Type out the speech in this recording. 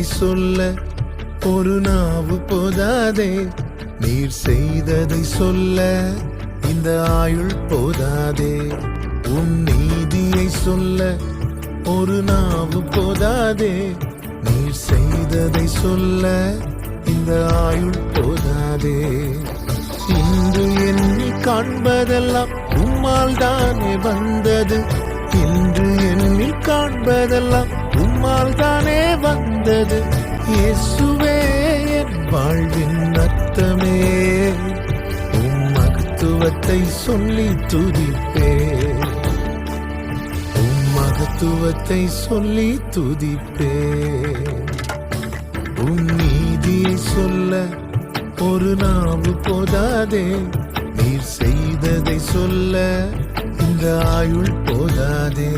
சொல்ல ஒரு நாவு போதாதே. நீர் செய்ததை சொல்ல இந்த ஆயுள் போதாதே. உம் நீதியை சொல்ல ஒரு நாவு போதாதே. நீர் செய்ததை சொல்ல இந்த ஆயுள் போதாதே. இன்று என்னில் காண்பதெல்லாம் உம்மால் தானே வந்தது. இன்று என்னில் காண்பதெல்லாம் உம்மால் தானே வந்தது. இயேசுவே என் வாழ்வின் அர்த்தமே. உம் மகத்துவத்தை சொல்லி துதிப்பே. உம் மகத்துவத்தை சொல்லி துதிப்பே. உம் நீதியை சொல்ல ஒரு நாவு போதாதே. நீர் செய்ததை சொல்ல இந்த ஆயுள் போதாதே.